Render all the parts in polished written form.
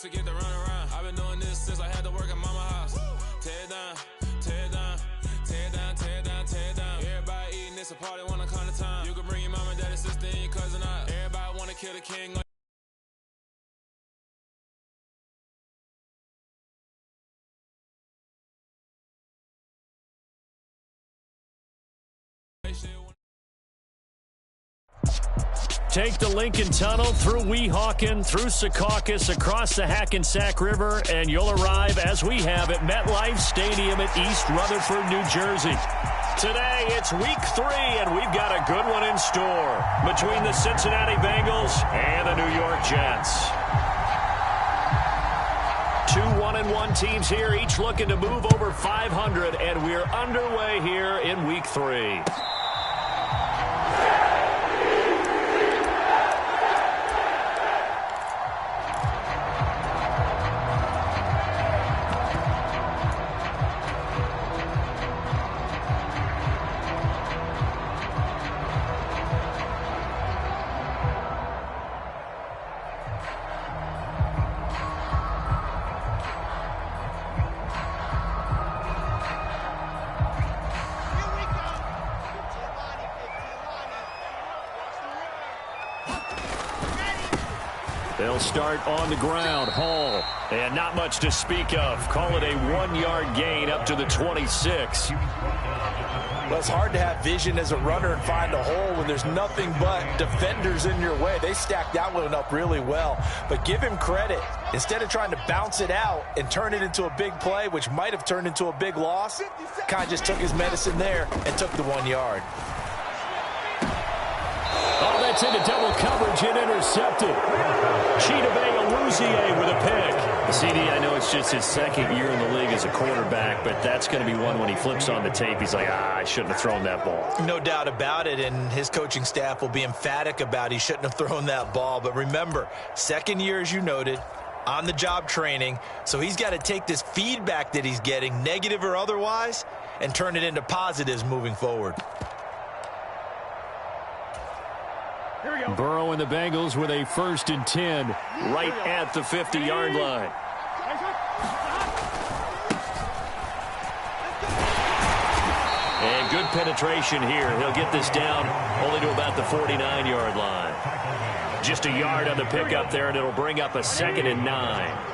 forget to run around. I've been doing this since I had to work at mama house. Tear it down, tear it down, tear it down, tear it down, tear it down. Everybody eating, it's a party, wanna come to time. You can bring your mama, daddy, sister, and your cousin out. Everybody wanna kill the king. Take the Lincoln Tunnel through Weehawken, through Secaucus, across the Hackensack River, and you'll arrive, as we have, at MetLife Stadium at East Rutherford, New Jersey. Today, it's week 3, and we've got a good one in store between the Cincinnati Bengals and the New York Jets. 2 1-1 teams here, each looking to move over 500, and we're underway here in week 3. They'll start on the ground. Hall, and not much to speak of. Call it a 1-yard gain up to the 26. Well, it's hard to have vision as a runner and find a hole when there's nothing but defenders in your way. They stacked that one up really well. But give him credit. Instead of trying to bounce it out and turn it into a big play, which might have turned into a big loss, kind of just took his medicine there and took the 1 yard. Oh, that's into double coverage and intercepted. Chidobe with a pick. CD, I know it's just his second year in the league as a quarterback, but that's going to be one when he flips on the tape. He's like, I shouldn't have thrown that ball. No doubt about it, and his coaching staff will be emphatic about he shouldn't have thrown that ball. But remember, second year, as you noted, on-the-job training, so he's got to take this feedback that he's getting, negative or otherwise, and turn it into positives moving forward. Burrow and the Bengals with a 1st and 10 right at the 50-yard line. And good penetration here. He'll get this down only to about the 49-yard line. Just a yard on the pickup there, and it'll bring up a 2nd and 9.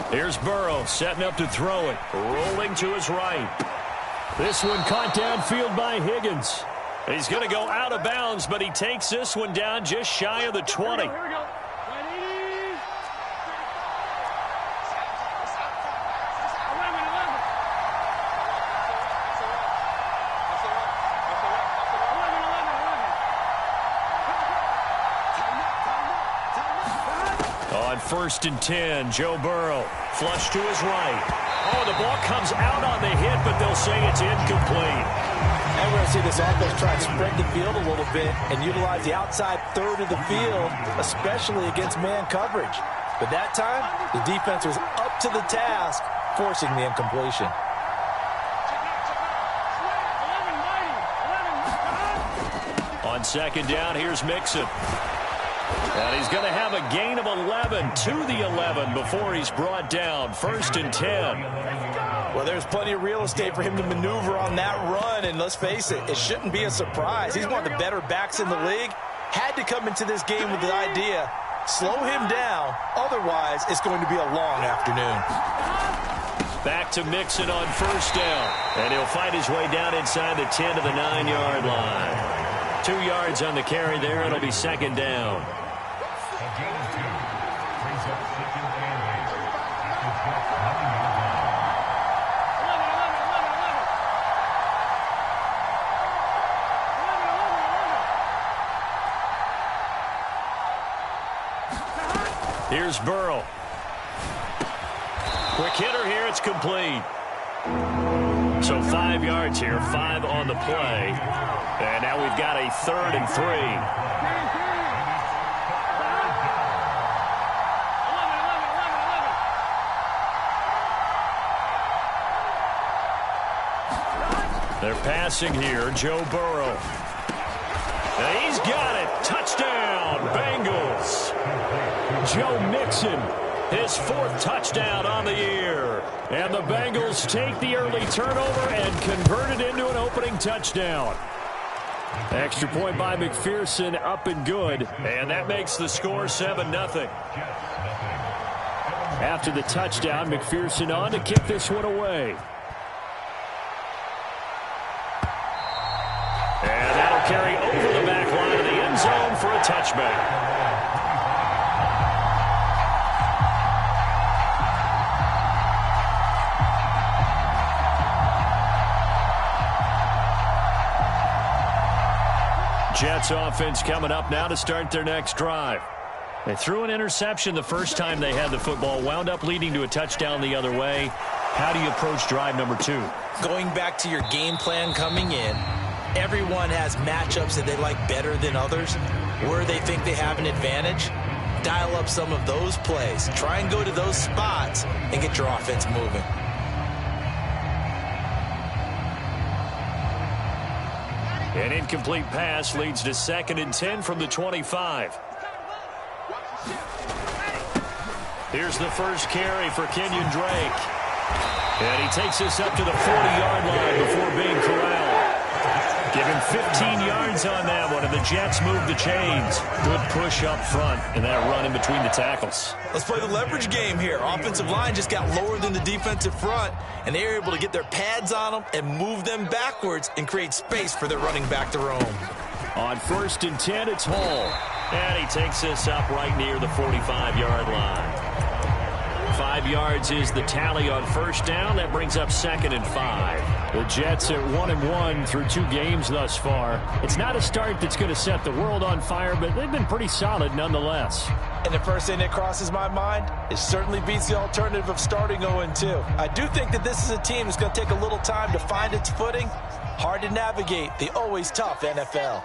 Here's Burrow setting up to throw it. Rolling to his right. This one caught downfield by Higgins. He's going to go out of bounds, but he takes this one down just shy of the 20. Here we go. On 1st and 10, Joe Burrow, flush to his right. Oh, the ball comes out on the hit, but they'll say it's incomplete. And we're going to see this offense try to spread the field a little bit and utilize the outside third of the field, especially against man coverage. But that time, the defense was up to the task, forcing the incompletion. On 2nd down, here's Mixon. And he's going to have a gain of 11 to the 11 before he's brought down. 1st and 10. Well, there's plenty of real estate for him to maneuver on that run, and let's face it, it shouldn't be a surprise. He's one of the better backs in the league. Had to come into this game with the idea, slow him down, otherwise it's going to be a long afternoon. Back to Mixon on 1st down, and he'll fight his way down inside the 10 to the 9-yard line. 2 yards on the carry there. It'll be 2nd down. Here's Burrow. Quick hitter here. It's complete. So 5 yards here, 5 on the play. And now we've got a 3rd and 3. Passing here, Joe Burrow. And he's got it. Touchdown, Bengals. Joe Mixon, his 4th touchdown on the year. And the Bengals take the early turnover and convert it into an opening touchdown. Extra point by McPherson, up and good. And that makes the score 7-0. After the touchdown, McPherson on to kick this one away. And that'll carry over the back line of the end zone for a touchback. Jets offense coming up now to start their next drive. They threw an interception the first time they had the football, wound up leading to a touchdown the other way. How do you approach drive number 2? Going back to your game plan coming in, everyone has matchups that they like better than others. Where they think they have an advantage, dial up some of those plays. Try and go to those spots and get your offense moving. An incomplete pass leads to 2nd and 10 from the 25. Here's the first carry for Kenyon Drake. And he takes us up to the 40-yard line before being corralled. Give him 15 yards on that one, and the Jets move the chains. Good push up front, and that run in between the tackles. Let's play the leverage game here. Offensive line just got lower than the defensive front, and they were able to get their pads on them and move them backwards and create space for their running back to roam. On 1st and 10, it's Hall. And he takes us up right near the 45-yard line. 5 yards is the tally on first down. That brings up 2nd and 5. The Jets at 1-1 through 2 games thus far. It's not a start that's going to set the world on fire, but they've been pretty solid nonetheless. And the first thing that crosses my mind, it certainly beats the alternative of starting 0-2. I do think that this is a team that's going to take a little time to find its footing. Hard to navigate the always tough NFL.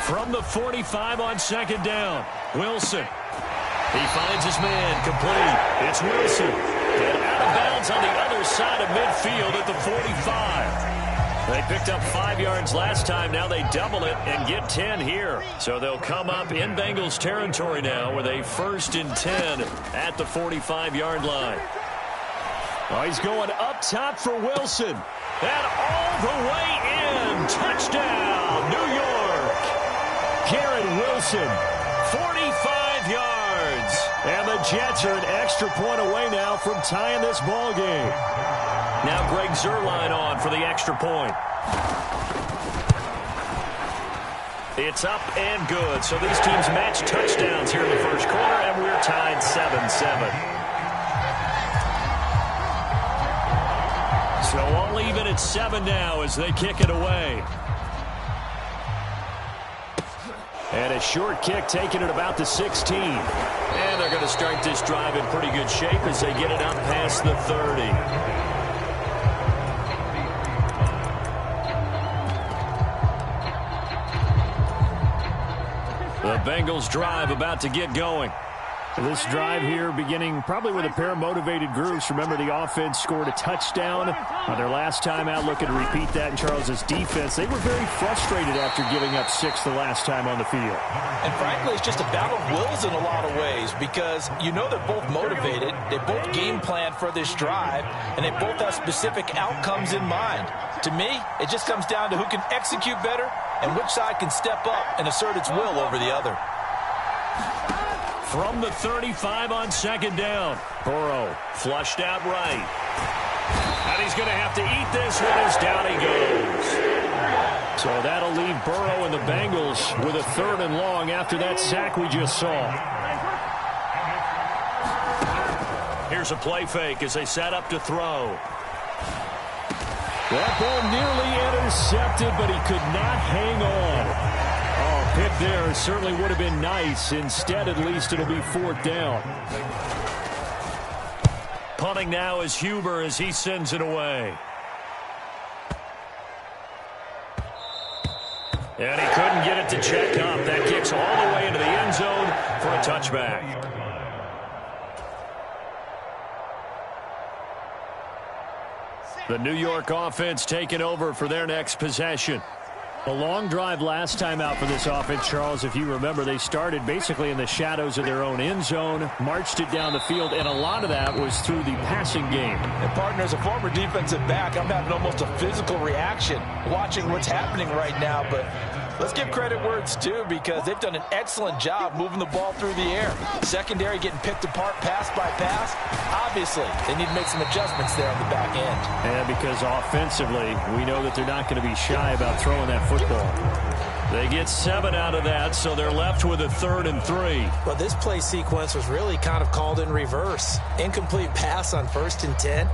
From the 45 on 2nd down, Wilson. He finds his man, complete. It's Wilson. And out of bounds on the other side of midfield at the 45. They picked up 5 yards last time. Now they double it and get 10 here. So they'll come up in Bengals territory now with a 1st and 10 at the 45-yard line. Oh, he's going up top for Wilson. And all the way in. Touchdown, New York. Garrett Wilson, 45 yards. And the Jets are an extra point away now from tying this ball game. Now Greg Zuerlein on for the extra point. It's up and good. So these teams match touchdowns here in the first quarter, and we're tied 7-7. So all even at 7 now as they kick it away. And a short kick taken at about the 16. And they're going to start this drive in pretty good shape as they get it up past the 30. The Bengals drive about to get going. This drive here beginning probably with a pair of motivated groups. Remember, the offense scored a touchdown on their last time out, looking to repeat that in Charles's defense. They were very frustrated after giving up 6 the last time on the field. And frankly, it's just a battle of wills in a lot of ways because you know they're both motivated. They both game plan for this drive, and they both have specific outcomes in mind. To me, it just comes down to who can execute better and which side can step up and assert its will over the other. From the 35 on 2nd down, Burrow flushed out right. And he's going to have to eat this one as down he goes. So that'll leave Burrow and the Bengals with a 3rd and long after that sack we just saw. Here's a play fake as they set up to throw. That ball nearly intercepted, but he could not hang on. Pick there certainly would have been nice. Instead, at least, it'll be 4th down. Punting now is Huber as he sends it away. And he couldn't get it to check up. That kicks all the way into the end zone for a touchback. The New York offense taking over for their next possession. A long drive last time out for this offense, Charles. If you remember, they started basically in the shadows of their own end zone, marched it down the field, and a lot of that was through the passing game. And partner, as a former defensive back, I'm having almost a physical reaction watching what's happening right now. But let's give credit where it's due, because they've done an excellent job moving the ball through the air. Secondary getting picked apart pass by pass. Obviously, they need to make some adjustments there on the back end. And because offensively, we know that they're not going to be shy about throwing that football. They get 7 out of that, so they're left with a 3rd and 3. Well, this play sequence was really kind of called in reverse. Incomplete pass on 1st and 10.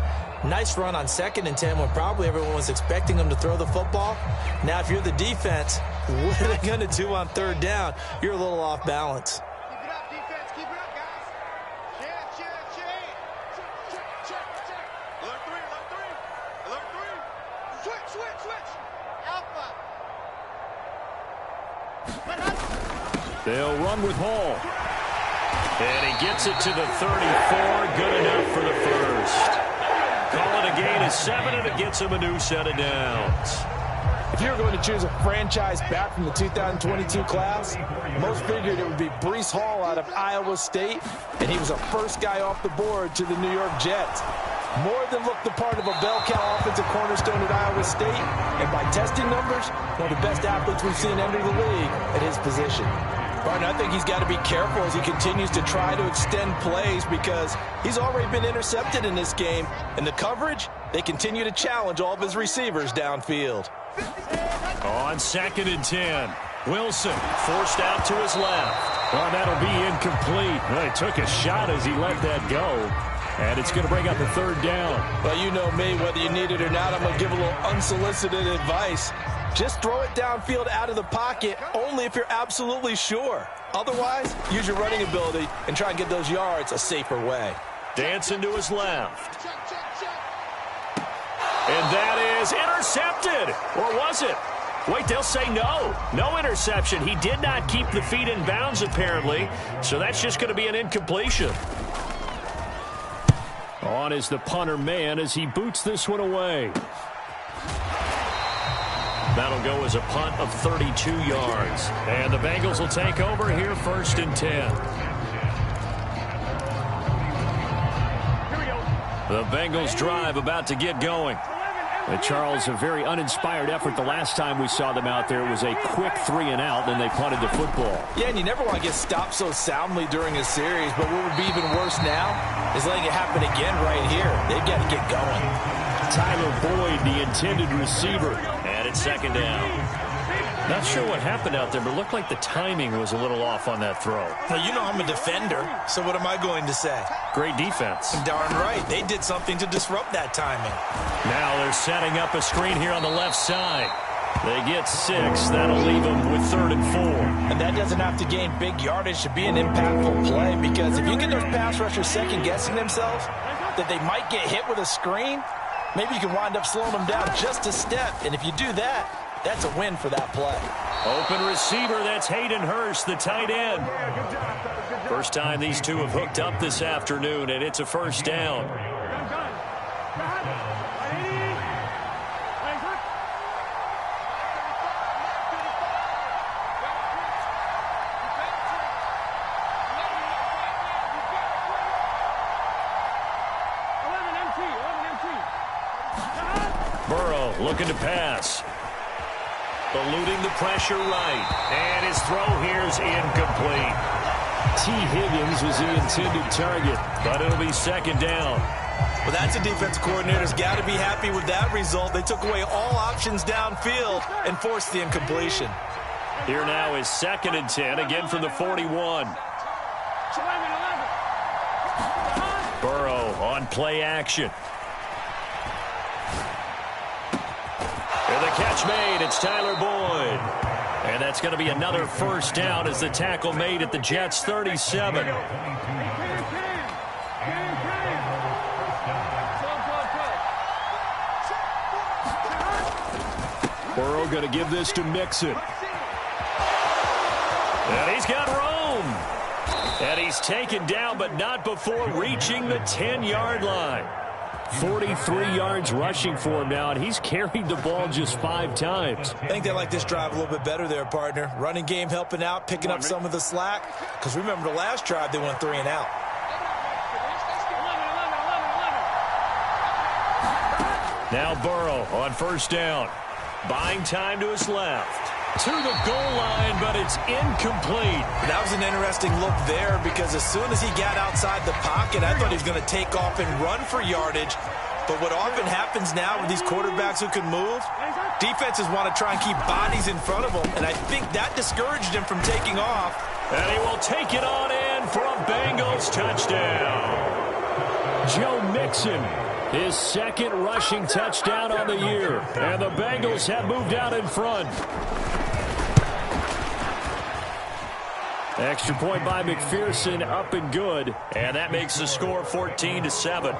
Nice run on 2nd and 10 when probably everyone was expecting them to throw the football. Now, if you're the defense, what are they going to do on 3rd down? You're a little off balance. Keep it up, defense. Keep it up, guys. Check. Alert 3. Switch. Alpha. They'll run with Hall. And he gets it to the 34. Good enough for the first. Call it a gain of 7, and it gets him a new set of downs. If you were going to choose a franchise back from the 2022 class, most figured it would be Breece Hall out of Iowa State, and he was the first guy off the board to the New York Jets. More than looked the part of a bell cow offensive cornerstone at Iowa State, and by testing numbers, one of the best athletes we've seen enter the league at his position. Barton, I think he's got to be careful as he continues to try to extend plays, because he's already been intercepted in this game, and the coverage, they continue to challenge all of his receivers downfield. On 2nd and 10, Wilson forced out to his left. Oh, that'll be incomplete. Well, he took a shot as he let that go. And it's going to bring up a 3rd down. Well, you know me, whether you need it or not, I'm going to give a little unsolicited advice. Just throw it downfield out of the pocket only if you're absolutely sure. Otherwise, use your running ability and try and get those yards a safer way. Dancing to his left. And that is intercepted. Or was it? Wait, they'll say no. No interception. He did not keep the feet in bounds, apparently. So that's just going to be an incompletion. On is the punter man as he boots this one away. That'll go as a punt of 32 yards. And the Bengals will take over here 1st and 10. The Bengals drive about to get going. Charles, a very uninspired effort the last time we saw them out there. It was a quick 3 and out, then they punted the football. Yeah, and you never want to get stopped so soundly during a series, but what would be even worse now is letting it happen again right here. They've got to get going. Tyler Boyd, the intended receiver, and it's 2nd down. Not sure what happened out there, but it looked like the timing was a little off on that throw. Well, you know I'm a defender, so what am I going to say? Great defense. Darn right. They did something to disrupt that timing. Now they're setting up a screen here on the left side. They get 6. That'll leave them with 3rd and 4. And that doesn't have to gain big yardage to be an impactful play, because if you get those pass rushers second-guessing themselves that they might get hit with a screen, maybe you can wind up slowing them down just a step. And if you do that, that's a win for that play. Open receiver, that's Hayden Hurst, the tight end. First time these two have hooked up this afternoon, and it's a 1st down. Burrow looking to pass. Eluding the pressure right. And his throw here is incomplete. T. Higgins was the intended target, but it'll be 2nd down. Well, that's a defense coordinator's got to be happy with that result. They took away all options downfield and forced the incompletion. Here now is 2nd and 10, again from the 41. Burrow on play action. And the catch made. It's Tyler Boyd. And that's going to be another 1st down as the tackle made at the Jets' 37. Burrow going to give this to Mixon. And he's got room. And he's taken down, but not before reaching the 10-yard line. 43 yards rushing for him now, and he's carried the ball just 5 times. I think they like this drive a little bit better there, partner. Running game helping out, picking up some of the slack. Because remember the last drive, they went 3 and out. Now Burrow on first down. Buying time to his left. To the goal line, but it's incomplete. That was an interesting look there because as soon as he got outside the pocket, I thought he was going to take off and run for yardage. But what often happens now with these quarterbacks who can move, defenses want to try and keep bodies in front of them, and I think that discouraged him from taking off. And he will take it on in for a Bengals touchdown. Joe Mixon, his second rushing touchdown on the year. And the Bengals have moved out in front. Extra point by McPherson, up and good. And that makes the score 14-7.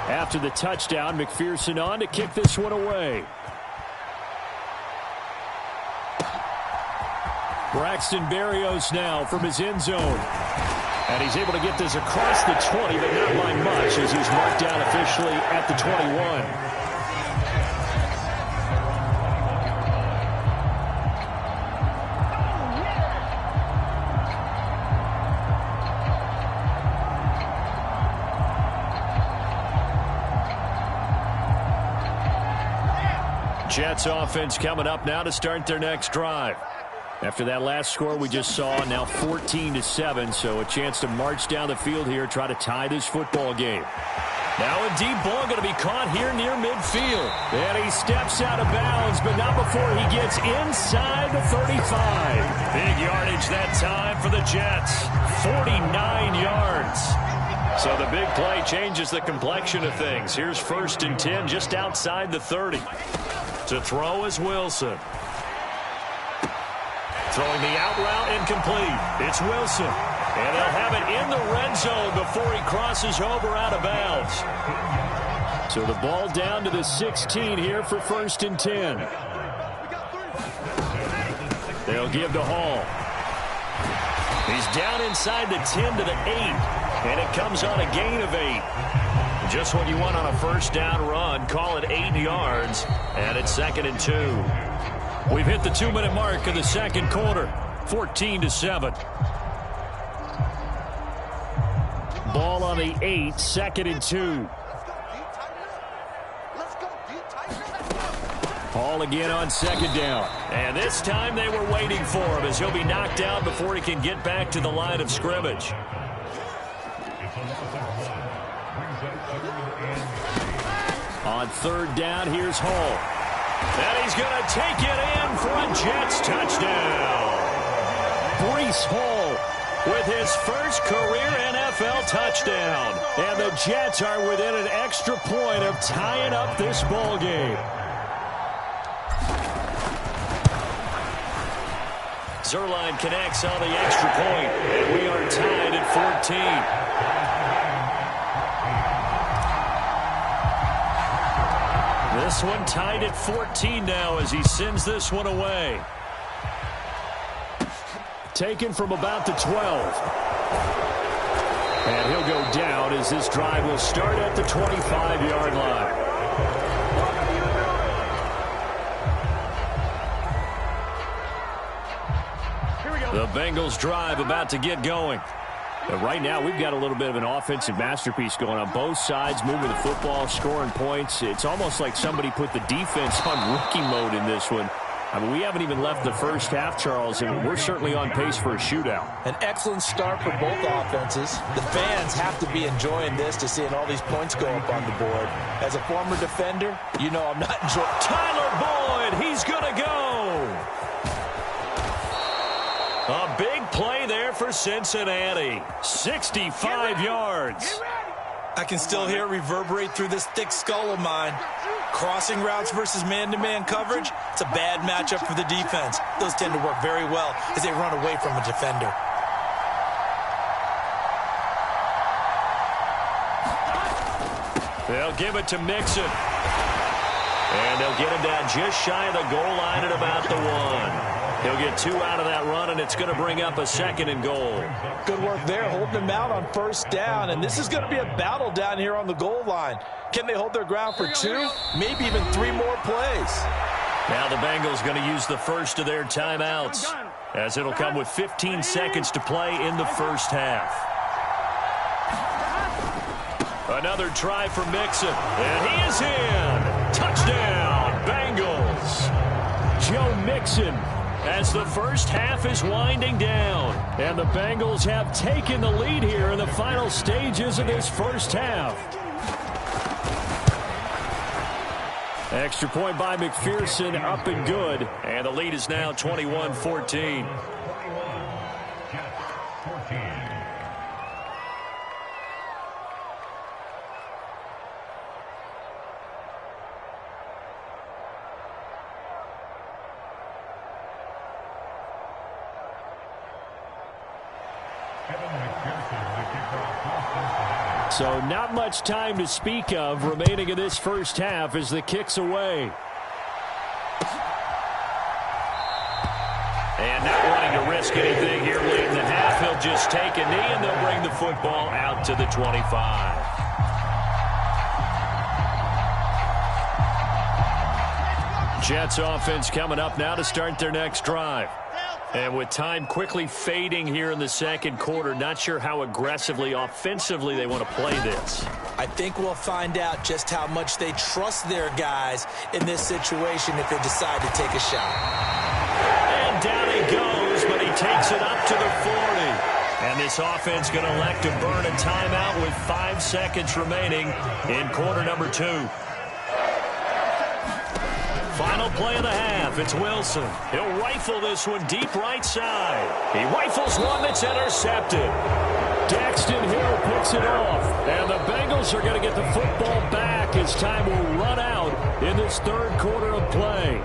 After the touchdown, McPherson on to kick this one away. Braxton Berrios now from his end zone. And he's able to get this across the 20, but not by much as he's marked down officially at the 21. Jets offense coming up now to start their next drive. After that last score we just saw, now 14-7, so a chance to march down the field here, try to tie this football game. Now a deep ball going to be caught here near midfield. And he steps out of bounds, but not before he gets inside the 35. Big yardage that time for the Jets. 49 yards. So the big play changes the complexion of things. Here's 1st and 10 just outside the 30. To throw is Wilson. Throwing the out route incomplete. It's Wilson. And they'll have it in the red zone before he crosses over out of bounds. So the ball down to the 16 here for 1st and 10. They'll give to Hall. He's down inside the 10 to the 8. And it comes on a gain of 8. Just what you want on a first down run. Call it 8 yards. And it's 2nd and 2. We've hit the 2-minute mark of the second quarter. 14-7. Ball on the 8, 2nd and 2. Hall again on 2nd down. And this time they were waiting for him as he'll be knocked down before he can get back to the line of scrimmage. On 3rd down, here's Hall. And he's going to take it in for a Jets touchdown. Breece Hall with his first career NFL touchdown. And the Jets are within an extra point of tying up this ball game. Zerline connects on the extra point. And we are tied at 14. This one tied at 14 now as he sends this one away. Taken from about the 12. And he'll go down as this drive will start at the 25-yard line. The Bengals drive about to get going. But right now, we've got a little bit of an offensive masterpiece going on. Both sides moving the football, scoring points. It's almost like somebody put the defense on rookie mode in this one. I mean, we haven't even left the first half, Charles, and we're certainly on pace for a shootout. An excellent start for both offenses. The fans have to be enjoying this to seeing all these points go up on the board. As a former defender, you know I'm not enjoying. Tyler Boyd, he's going to go. A big play there for Cincinnati. 65 yards. I can still hear it reverberate through this thick skull of mine. Crossing routes versus man-to-man coverage, it's a bad matchup for the defense. Those tend to work very well as they run away from a defender. They'll give it to Mixon. And they'll get him down just shy of the goal line at about the 1. He'll get 2 out of that run, and it's going to bring up a 2nd and goal. Good work there, holding them out on 1st down, and this is going to be a battle down here on the goal line. Can they hold their ground for 2, maybe even 3 more plays? Now the Bengals going to use the first of their timeouts, as it'll come with 15 seconds to play in the first half. Another try for Mixon, and he is in. Touchdown, Bengals. Joe Mixon, as the first half is winding down, and the Bengals have taken the lead here in the final stages of this first half. Extra point by McPherson, up and good, and the lead is now 21-14. So not much time to speak of remaining in this first half as the kick's away. And not wanting to risk anything here late in the half, he'll just take a knee and they'll bring the football out to the 25. Jets offense coming up now to start their next drive. And with time quickly fading here in the second quarter, not sure how aggressively, offensively they want to play this. I think we'll find out just how much they trust their guys in this situation if they decide to take a shot. And down he goes, but he takes it up to the 40. And this offense going to elect to burn a timeout with 5 seconds remaining in quarter number 2. Final play of the half. It's Wilson. He'll rifle this one deep right side. He rifles one that's intercepted. Daxton Hill picks it off. And the Bengals are going to get the football back as time will run out in this third quarter of play.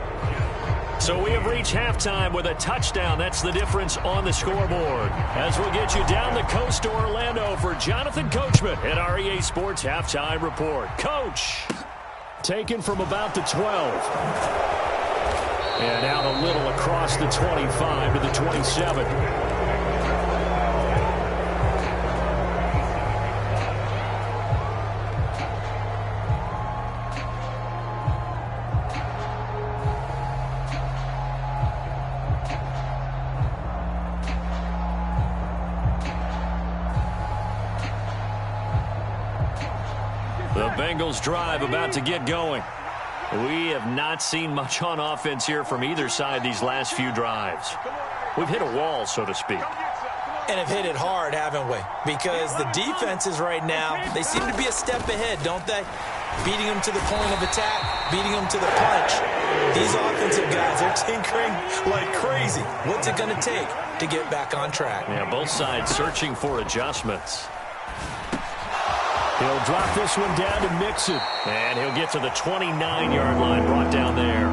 So we have reached halftime with a touchdown. That's the difference on the scoreboard. As we'll get you down the coast to Orlando for Jonathan Coachman at our EA Sports Halftime Report. Coach. Taken from about the 12. And out a little across the 25 to the 27. The Bengals drive about to get going. We have not seen much on offense here from either side these last few drives. We've hit a wall, so to speak. And have hit it hard, haven't we? Because the defenses right now, they seem to be a step ahead, don't they? Beating them to the point of attack, beating them to the punch. These offensive guys, they're tinkering like crazy. What's it going to take to get back on track? Yeah, both sides searching for adjustments. He'll drop this one down to Mixon. And he'll get to the 29-yard line, brought down there.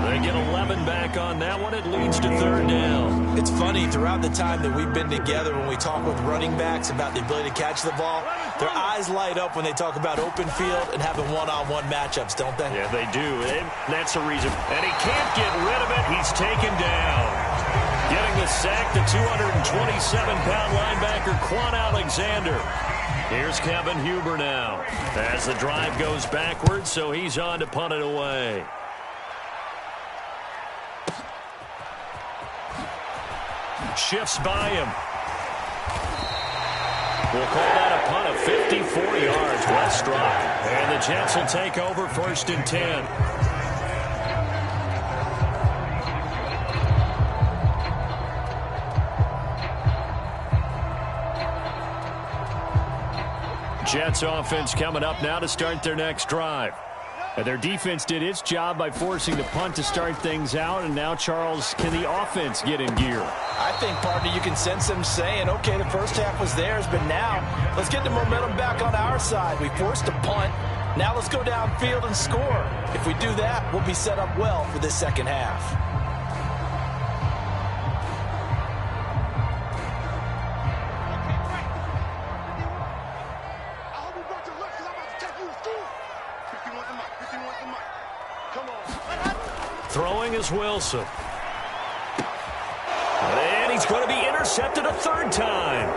They get 11 back on that one. It leads to third down. It's funny, throughout the time that we've been together, when we talk with running backs about the ability to catch the ball, their eyes light up when they talk about open field and having one-on-one matchups, don't they? Yeah, they do. And that's the reason. And he can't get rid of it. He's taken down. Getting the sack, the 227-pound linebacker, Quan Alexander. Here's Kevin Huber now as the drive goes backwards, so he's on to punt it away. Shifts by him. We'll call that a punt of 54 yards. Well struck. And the Jets will take over 1st and 10. Jets offense coming up now to start their next drive. And their defense did its job by forcing the punt to start things out. And now, Charles, can the offense get in gear? I think, partner, you can sense them saying, okay, the first half was theirs, but now let's get the momentum back on our side. We forced a punt. Now let's go downfield and score. If we do that, we'll be set up well for this second half. Throwing is Wilson. It's going to be intercepted a third time.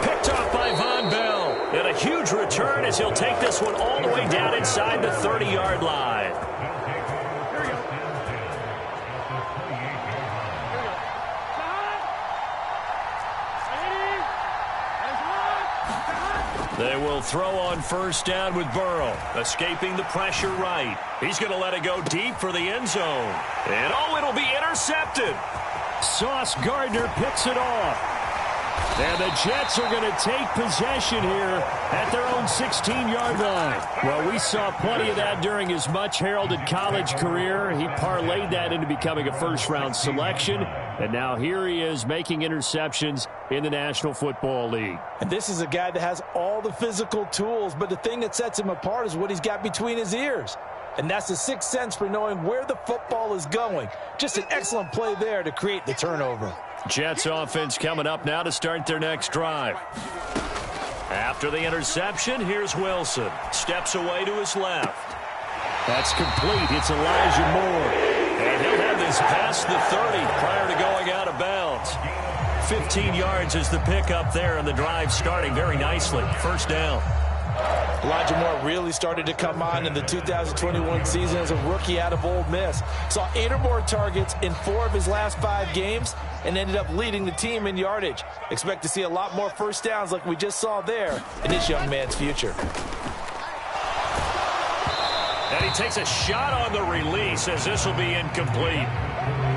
Picked off by Von Bell. And a huge return as he'll take this one all the way down inside the 30-yard line. They will throw on first down with Burrow, escaping the pressure right. He's going to let it go deep for the end zone. And, it'll be intercepted. Sauce Gardner picks it off. And the Jets are going to take possession here at their own 16-yard line. Well, we saw plenty of that during his much-heralded college career. He parlayed that into becoming a first-round selection. And now here he is making interceptions in the National Football League. And this is a guy that has all the physical tools, but the thing that sets him apart is what he's got between his ears. And that's the sixth sense for knowing where the football is going. Just an excellent play there to create the turnover. Jets offense coming up now to start their next drive. After the interception, here's Wilson. Steps away to his left. That's complete. It's Elijah Moore. And he'll have this past the 30 prior to going out of bounds. 15 yards is the pickup there, and the drive starting very nicely. First down. Elijah Moore really started to come on in the 2021 season as a rookie out of Ole Miss. Saw 8 or more targets in 4 of his last 5 games and ended up leading the team in yardage. Expect to see a lot more first downs like we just saw there in this young man's future. And he takes a shot on the release as this will be incomplete.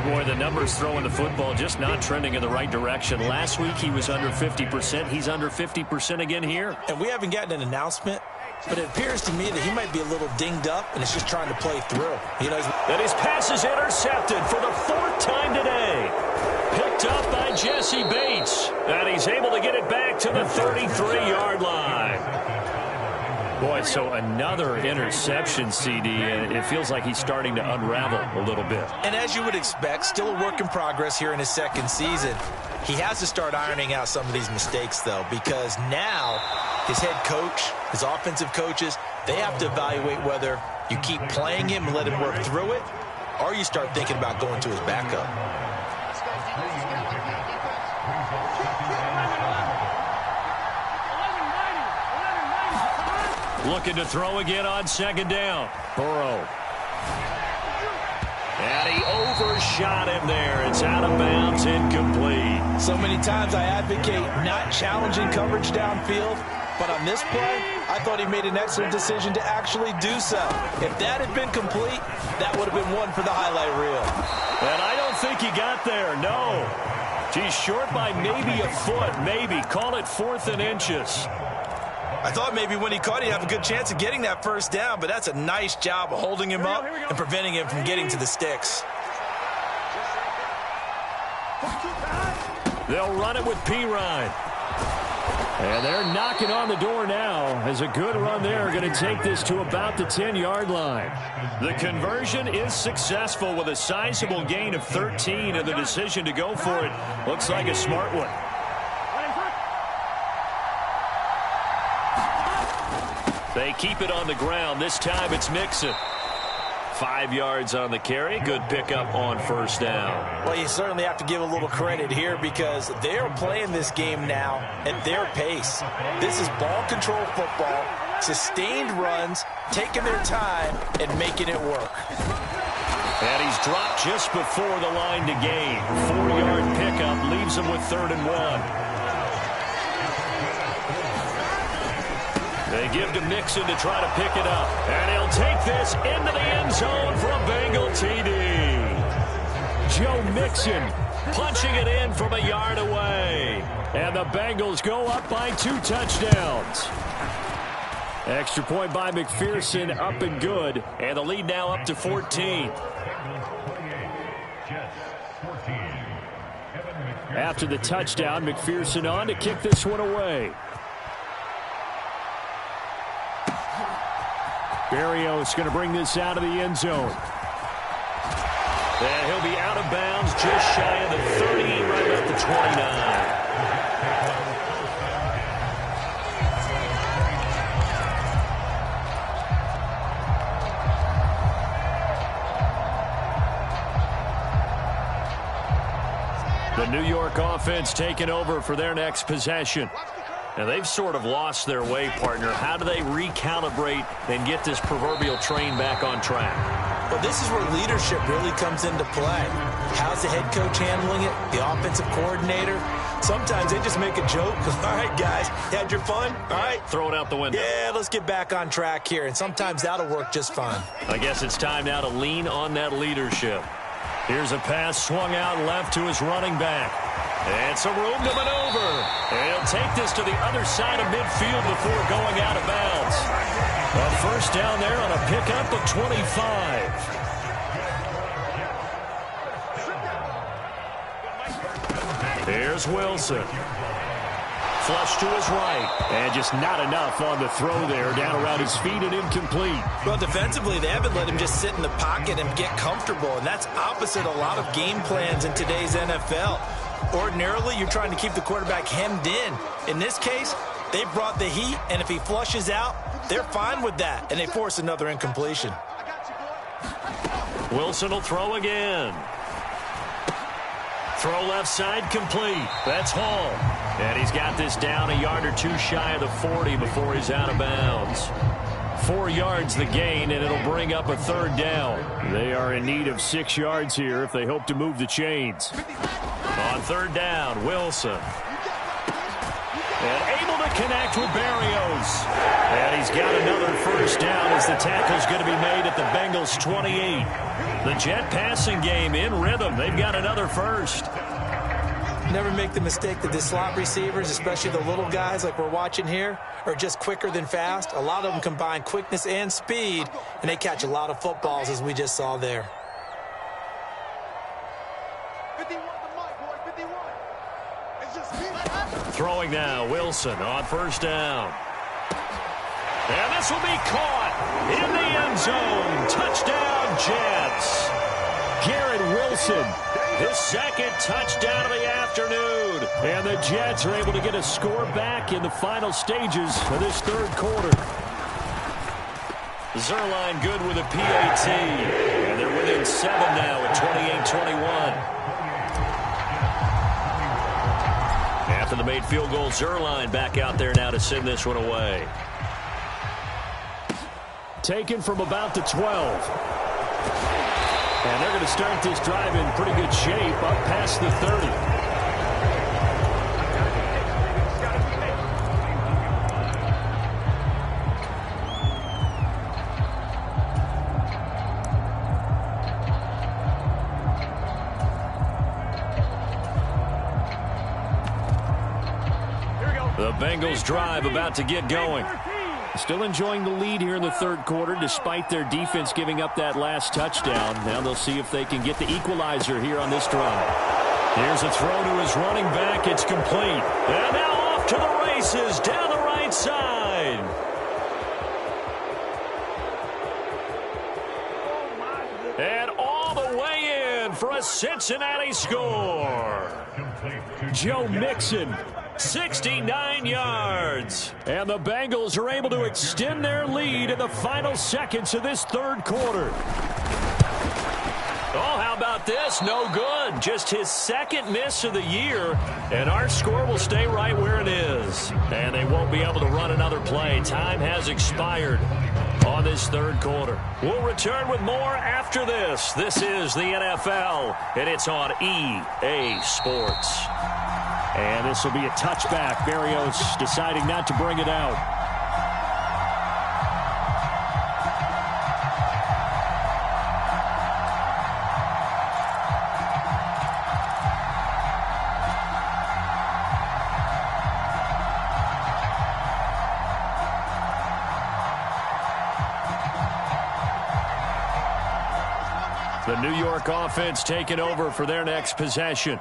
Boy, the numbers throwing the football just not trending in the right direction. Last week he was under 50%. He's under 50% again here. And we haven't gotten an announcement, but it appears to me that he might be a little dinged up and is just trying to play through. And his pass is intercepted for the 4th time today. Picked up by Jesse Bates. And he's able to get it back to the 33-yard line. Boy, so another interception, CD, and it feels like he's starting to unravel a little bit. And as you would expect, still a work in progress here in his second season. He has to start ironing out some of these mistakes, though, because now his head coach, his offensive coaches, they have to evaluate whether you keep playing him and let him work through it, or you start thinking about going to his backup. Looking to throw again on second down. Burrow. And he overshot him there. It's out of bounds, incomplete. So many times I advocate not challenging coverage downfield, but on this play, I thought he made an excellent decision to actually do so. If that had been complete, that would have been one for the highlight reel. And I don't think he got there, no. He's short by maybe a foot, maybe. Call it 4th and inches. I thought maybe when he caught, he'd have a good chance of getting that first down, but that's a nice job of holding him up and preventing him from getting to the sticks. They'll run it with Pirine. And they're knocking on the door now as a good run there going to take this to about the 10-yard line. The conversion is successful with a sizable gain of 13, and the decision to go for it looks like a smart one. They keep it on the ground. This time it's Mixon. 5 yards on the carry. Good pickup on first down. Well, you certainly have to give a little credit here because they're playing this game now at their pace. This is ball control football, sustained runs, taking their time, and making it work. And he's dropped just before the line to gain. 4-yard pickup leaves him with 3rd and 1. They give to Mixon to try to pick it up. And he'll take this into the end zone for a Bengal TD. Joe Mixon punching it in from a yard away. And the Bengals go up by 2 touchdowns. Extra point by McPherson, up and good. And the lead now up to 14. After the touchdown, McPherson on to kick this one away. Berrios going to bring this out of the end zone. And he'll be out of bounds just shy of the 30, right at the 29. The New York offense taking over for their next possession. Now, they've sort of lost their way, partner. How do they recalibrate and get this proverbial train back on track? Well, this is where leadership really comes into play. How's the head coach handling it? The offensive coordinator? Sometimes they just make a joke. All right, guys, had your fun? All right. Throw it out the window. Yeah, let's get back on track here. And sometimes that'll work just fine. I guess it's time now to lean on that leadership. Here's a pass swung out left to his running back. And some room to maneuver. And he'll take this to the other side of midfield before going out of bounds. A first down there on a pickup of 25. Here's Wilson. Flush to his right. And just not enough on the throw there. Down around his feet and incomplete. Well, defensively, they haven't let him just sit in the pocket and get comfortable. And that's opposite a lot of game plans in today's NFL. Ordinarily, you're trying to keep the quarterback hemmed in. In this case, they brought the heat, and if he flushes out, they're fine with that, and they force another incompletion. Wilson will throw again. Throw left side complete. That's Hall. And he's got this down a yard or two shy of the 40 before he's out of bounds. 4 yards the gain, and it'll bring up a third down. They are in need of 6 yards here if they hope to move the chains. On third down, Wilson. And able to connect with Berrios. And he's got another first down as the tackle's going to be made at the Bengals' 28. The Jet passing game in rhythm. They've got another first. Never make the mistake that the slot receivers, especially the little guys like we're watching here, are just quicker than fast. A lot of them combine quickness and speed, and they catch a lot of footballs, as we just saw there. 51 to Mike, boy, 51. It's just me. Throwing now, Wilson on first down. And this will be caught in the end zone. Touchdown, Jets. Garrett Wilson, his second touchdown of the afternoon. And the Jets are able to get a score back in the final stages of this third quarter. Zerline good with a PAT. And they're within 7 now at 28-21. After the made field goal, Zerline back out there now to send this one away. Taken from about the 12. And they're going to start this drive in pretty good shape up past the 30. The Bengals drive about to get going. Still enjoying the lead here in the third quarter despite their defense giving up that last touchdown. Now they'll see if they can get the equalizer here on this drive. Here's a throw to his running back. It's complete. And now off to the races down the right side. And all the way in for a Cincinnati score. Joe Mixon. 69 yards. And the Bengals are able to extend their lead in the final seconds of this third quarter. Oh, how about this? No good. Just his second miss of the year. And our score will stay right where it is. And they won't be able to run another play. Time has expired on this third quarter. We'll return with more after this. This is the NFL, and it's on EA Sports. And this will be a touchback. Berrios deciding not to bring it out. The New York offense taking over for their next possession.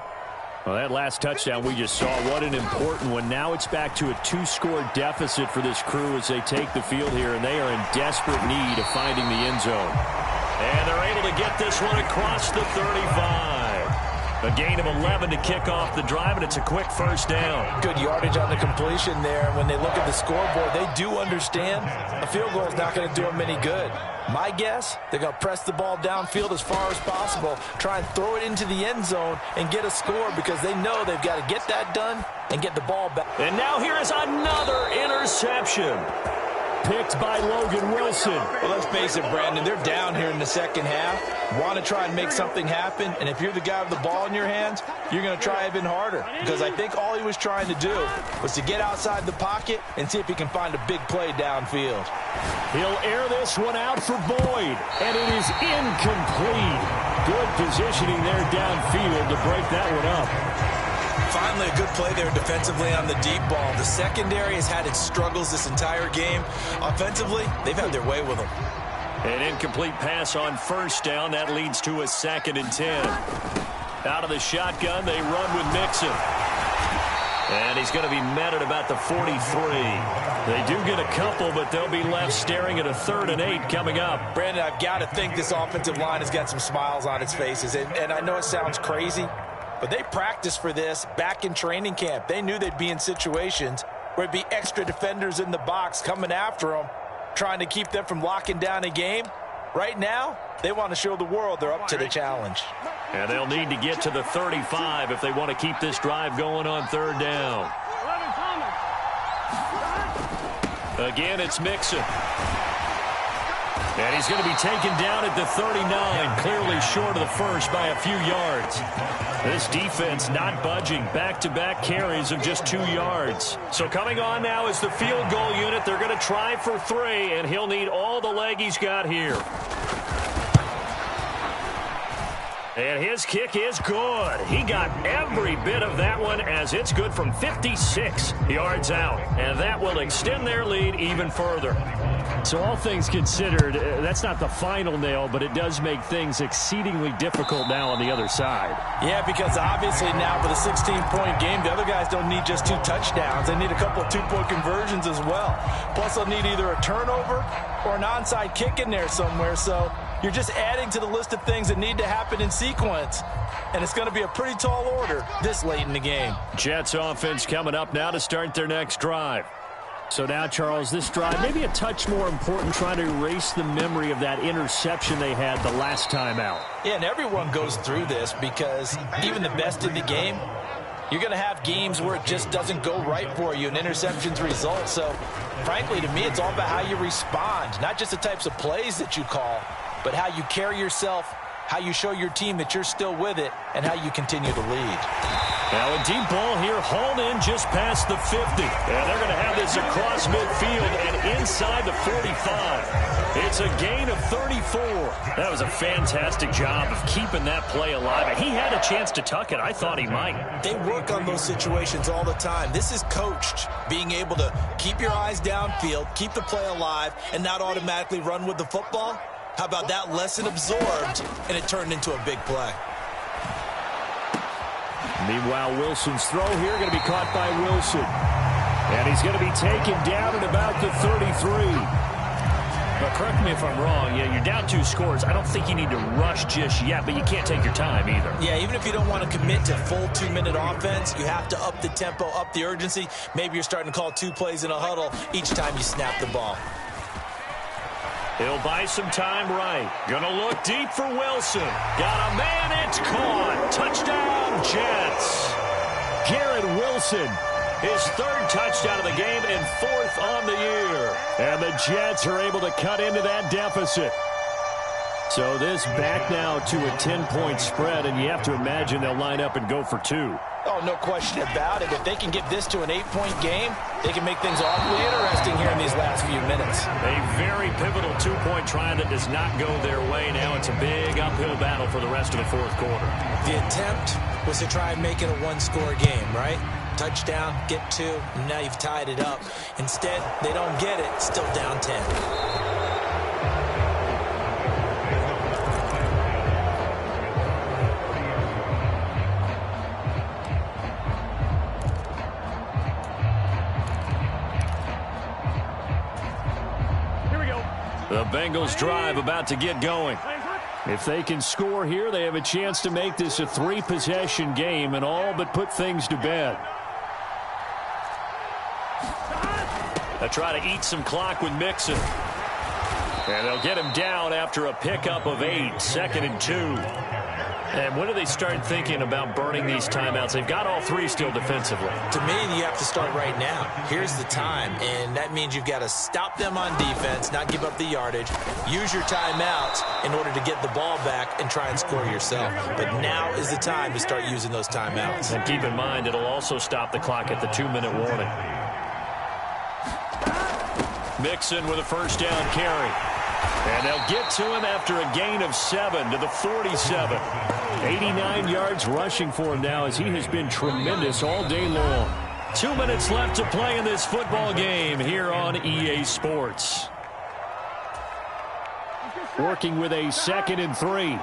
Well, that last touchdown we just saw, what an important one. Now it's back to a 2-score deficit for this crew as they take the field here, and they are in desperate need of finding the end zone. And they're able to get this one across the 35. A gain of 11 to kick off the drive, and it's a quick first down. Good yardage on the completion there. When they look at the scoreboard, they do understand a field goal is not going to do them any good. My guess, they're going to press the ball downfield as far as possible, try and throw it into the end zone and get a score because they know they've got to get that done and get the ball back. And now here is another interception. Picked by Logan Wilson. Well, let's face it, Brandon, they're down here in the second half. Want to try and make something happen, and if you're the guy with the ball in your hands, you're going to try even harder because I think all he was trying to do was to get outside the pocket and see if he can find a big play downfield. He'll air this one out for Boyd, and it is incomplete. Good positioning there downfield to break that one up. Finally, a good play there defensively on the deep ball. The secondary has had its struggles this entire game. Offensively, they've had their way with them. An incomplete pass on first down. That leads to a 2nd and 10. Out of the shotgun, they run with Mixon. And he's going to be met at about the 43. They do get a couple, but they'll be left staring at a 3rd and 8 coming up. Brandon, I've got to think this offensive line has got some smiles on its faces. And I know it sounds crazy, but they practiced for this back in training camp. They knew they'd be in situations where it'd be extra defenders in the box coming after them, trying to keep them from locking down a game. Right now, they want to show the world they're up to the challenge. And they'll need to get to the 35 if they want to keep this drive going on 3rd down. Again, it's Mixon. And he's going to be taken down at the 39, clearly short of the first by a few yards. This defense not budging. Back-to-back carries of just 2 yards. So coming on now is the field goal unit. They're going to try for 3, and he'll need all the leg he's got here. And his kick is good. He got every bit of that one as it's good from 56 yards out. And that will extend their lead even further. So all things considered, that's not the final nail, but it does make things exceedingly difficult now on the other side. Yeah, because obviously now with a 16-point game, the other guys don't need just 2 touchdowns. They need a couple of 2-point conversions as well. Plus they'll need either a turnover or an onside kick in there somewhere. So you're just adding to the list of things that need to happen in sequence. And it's going to be a pretty tall order this late in the game. Jets offense coming up now to start their next drive. So now, Charles, this drive maybe a touch more important, trying to erase the memory of that interception they had the last time out. Yeah, and everyone goes through this because even the best in the game, you're going to have games where it just doesn't go right for you and interceptions result. So, frankly, to me, it's all about how you respond, not just the types of plays that you call, but how you carry yourself, how you show your team that you're still with it, and how you continue to lead. Now a deep ball here, hauled in just past the 50. And they're going to have this across midfield and inside the 45. It's a gain of 34. That was a fantastic job of keeping that play alive. And he had a chance to tuck it. I thought he might. They work on those situations all the time. This is coached, being able to keep your eyes downfield, keep the play alive, and not automatically run with the football. How about that lesson absorbed, and it turned into a big play. Meanwhile, Wilson's throw here going to be caught by Wilson. And he's going to be taken down at about the 33. But correct me if I'm wrong, yeah, you're down 2 scores. I don't think you need to rush just yet, but you can't take your time either. Yeah, even if you don't want to commit to full 2-minute offense, you have to up the tempo, up the urgency. Maybe you're starting to call 2 plays in a huddle each time you snap the ball. He'll buy some time right. Gonna look deep for Wilson. Got a man, it's caught. Touchdown, Jets. Garrett Wilson, his 3rd touchdown of the game and 4th on the year. And the Jets are able to cut into that deficit. So this back now to a 10-point spread, and you have to imagine they'll line up and go for 2. Oh, no question about it. If they can get this to an 8-point game, they can make things awfully interesting here in these last few minutes. A very pivotal 2-point try that does not go their way. Now it's a big uphill battle for the rest of the 4th quarter. The attempt was to try and make it a 1-score game, right? Touchdown, get 2, and now you've tied it up. Instead, they don't get it, still down 10. The Bengals drive about to get going. If they can score here, they have a chance to make this a 3-possession game and all but put things to bed. They try to eat some clock with Mixon. And they'll get him down after a pickup of 8, 2nd and 2. And when do they start thinking about burning these timeouts? They've got all 3 still defensively. To me, you have to start right now. Here's the time, and that means you've got to stop them on defense, not give up the yardage, use your timeouts in order to get the ball back and try and score yourself. But now is the time to start using those timeouts. And keep in mind, it'll also stop the clock at the 2-minute warning. Mixon with a first down carry. And they'll get to him after a gain of 7 to the 47. 89 yards rushing for him now as he has been tremendous all day long. 2 minutes left to play in this football game here on EA Sports. Working with a 2nd and 3.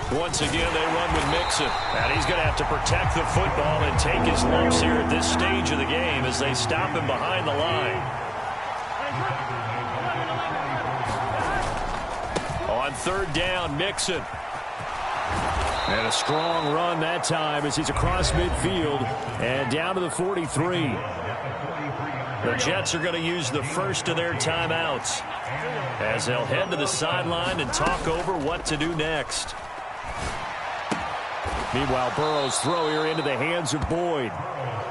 Once again, they run with Mixon. And he's going to have to protect the football and take his lumps here at this stage of the game as they stop him behind the line. On 3rd down, Mixon. And a strong run that time as he's across midfield and down to the 43. The Jets are going to use the first of their timeouts as they'll head to the sideline and talk over what to do next. Meanwhile, Burrow's throw here into the hands of Boyd.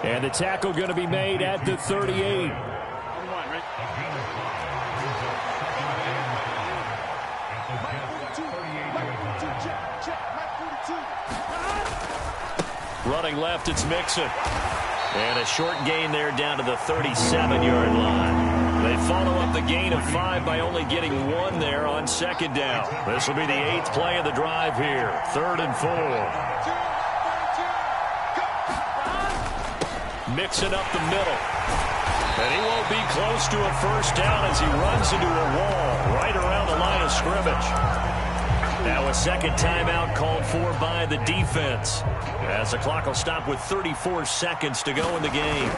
And the tackle going to be made at the 38. Running left, it's Mixon. And a short gain there down to the 37-yard line. They follow up the gain of 5 by only getting 1 there on 2nd down. This will be the 8th play of the drive here. 3rd and 4. Mixing up the middle. And he won't be close to a first down as he runs into a wall right around the line of scrimmage. Now a 2nd timeout called for by the defense as the clock will stop with 34 seconds to go in the game.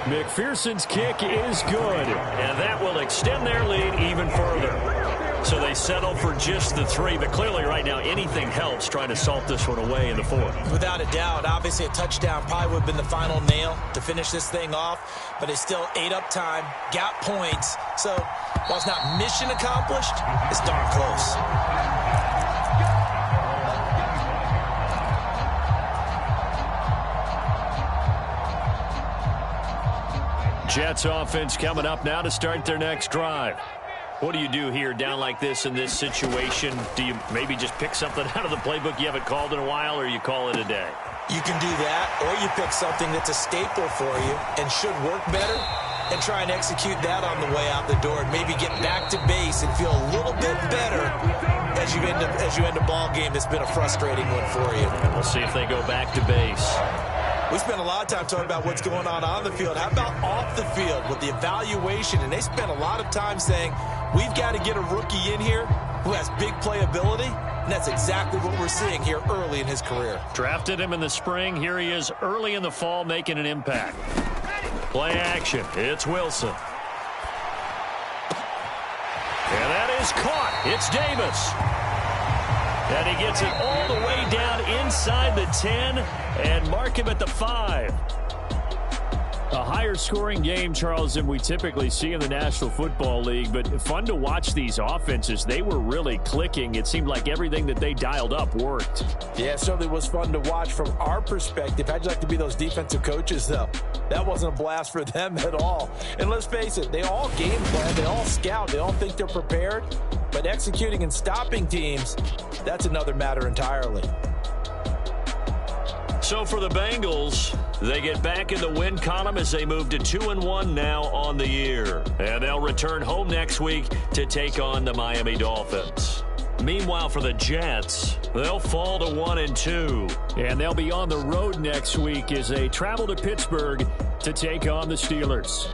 McPherson's kick is good, and that will extend their lead even further. So they settle for just the 3, but clearly right now anything helps trying to salt this one away in the 4th. Without a doubt, obviously a touchdown probably would have been the final nail to finish this thing off, but it's still ate up time, got points, so while it's not mission accomplished, it's darn close. Jets offense coming up now to start their next drive. What do you do here down like this in this situation? Do you maybe just pick something out of the playbook you haven't called in a while, or you call it a day? You can do that, or you pick something that's a staple for you and should work better and try and execute that on the way out the door and maybe get back to base and feel a little bit better as you end a ball game that's been a frustrating one for you. We'll see if they go back to base. We spent a lot of time talking about what's going on the field. How about off the field with the evaluation? And they spent a lot of time saying, we've got to get a rookie in here who has big playability. And that's exactly what we're seeing here early in his career. Drafted him in the spring. Here he is early in the fall making an impact. Play action. It's Wilson. And that is caught. It's Davis. And he gets it all the way down inside the 10 and mark him at the 5. A higher scoring game, Charles, than we typically see in the National Football League, but fun to watch these offenses. They were really clicking. It seemed like everything that they dialed up worked. Yeah, it certainly was fun to watch from our perspective. How'd you like to be those defensive coaches, though? That wasn't a blast for them at all. And let's face it, they all game plan, they all scout, they all think they're prepared, but executing and stopping teams, that's another matter entirely. So for the Bengals, they get back in the win column as they move to 2-1 now on the year. And they'll return home next week to take on the Miami Dolphins. Meanwhile, for the Jets, they'll fall to 1-2. And they'll be on the road next week as they travel to Pittsburgh to take on the Steelers.